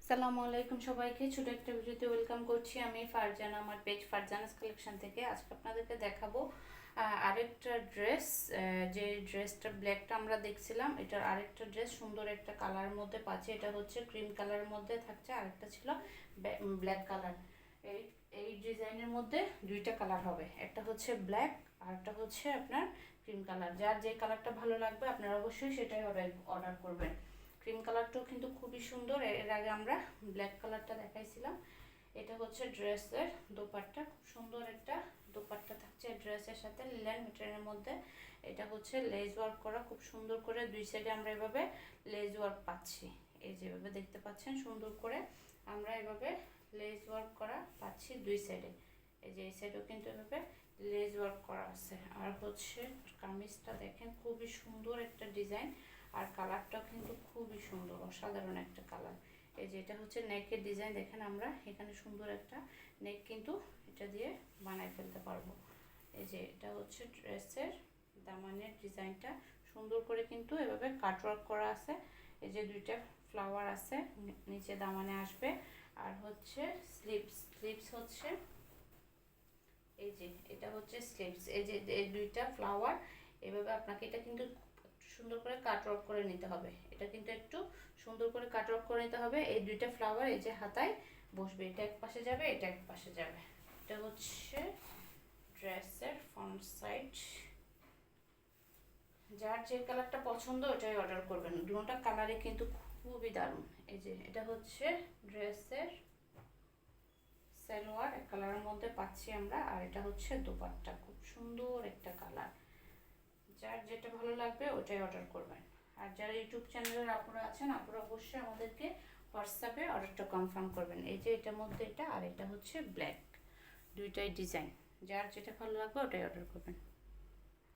সালামু আলাইকুম সবাইকে, ছোট একটা ভিডিওতে ওয়েলকাম করছি। আমি ফারজানা, আমার পেজ ফারজানাস কালেকশন থেকে। আজকে আপনাদেরকে দেখাবো আরেকটা ড্রেস। যে ড্রেসটা ব্ল্যাকটা আমরা দেখছিলাম, এটার আরেকটা ড্রেস সুন্দর একটা কালারের মধ্যে পাচ্ছি। এটা হচ্ছে ক্রিম কালারের মধ্যে থাকছে, আরেকটা ছিল ব্ল্যাক কালার। এই এই ডিজাইনের মধ্যে দুইটা কালার হবে, একটা হচ্ছে ব্ল্যাক আর একটা হচ্ছে আপনার ক্রিম কালার। যার যে কালারটা ভালো লাগবে আপনারা অবশ্যই সেটাই অর্ডার করবেন। ক্রিম কালারটাও কিন্তু খুবই সুন্দর। এর আগে আমরা ব্ল্যাক কালারটা দেখাইছিলাম। এটা হচ্ছে ড্রেসের দোপাট্টা, খুব সুন্দর একটা দোপাট্টা থাকছে ড্রেসের সাথে, লিলেন মেটেরিয়ালের মধ্যে। এটা হচ্ছে লেজ ওয়ার্ক করা, খুব সুন্দর করে দুই সাইডে আমরা এভাবে লেজ ওয়ার্ক পাচ্ছি। এই যেভাবে দেখতে পাচ্ছেন সুন্দর করে আমরা এভাবে লেজ ওয়ার্ক করা পাচ্ছি দুই সাইডে। এই যে এই সাইডেও কিন্তু এভাবে লেজ ওয়ার্ক করা আছে। আর হচ্ছে কামিজটা দেখেন, খুবই সুন্দর একটা ডিজাইন, আর কালারটাও কিন্তু খুবই সুন্দর, অসাধারণ একটা কালার। এই যে এটা হচ্ছে নেকের ডিজাইন, দেখেন আমরা এখানে সুন্দর একটা নেক কিন্তু এটা দিয়ে বানাই ফেলতে পারবো। এই যে এটা হচ্ছে ড্রেসের দামানের ডিজাইনটা, সুন্দর করে কিন্তু এভাবে কাটওয়ার্ক করা আছে। এই যে দুইটা ফ্লাওয়ার আছে, নিচে দামানে আসবে। আর হচ্ছে স্লিপস হচ্ছে এই যে এটা হচ্ছে স্লিপস। এই যে এই দুইটা ফ্লাওয়ার এভাবে আপনাকে এটা কিন্তু সুন্দর করে কাটওয়ার্ক করে নিতে হবে। এটা কিন্তু একটু সুন্দর করে কাটওয়ার্ক করে নিতে হবে। এই দুইটা ফ্লাওয়ার এই যে হাতায় বসবে, এটা এক পাশে যাবে, এটা এক পাশে যাবে। এটা হচ্ছে ড্রেসের ফ্রন্ট সাইড। যার যে কালারটা পছন্দ ওটাই অর্ডার করবেন, দুটোটা কালারে কিন্তু খুবই দারুণ। এই যে এটা হচ্ছে ড্রেসের সালোয়ার, এক কালারের মধ্যে পাচ্ছি আমরা। আর এটা হচ্ছে দোপাট্টা, খুব সুন্দর একটা কালার। যার যেটা ভালো লাগবে ওটাই অর্ডার করবেন। আর যারা ইউটিউব চ্যানেলের আপুরা আছেন, আপুরা অবশ্যই আমাদেরকে হোয়াটসঅ্যাপে অর্ডারটা কনফার্ম করবেন। এই যে এটার মধ্যে এটা, আর এটা হচ্ছে ব্ল্যাক, দুইটাই ডিজাইন। যার যেটা ভালো লাগবে ওটাই অর্ডার করবেন।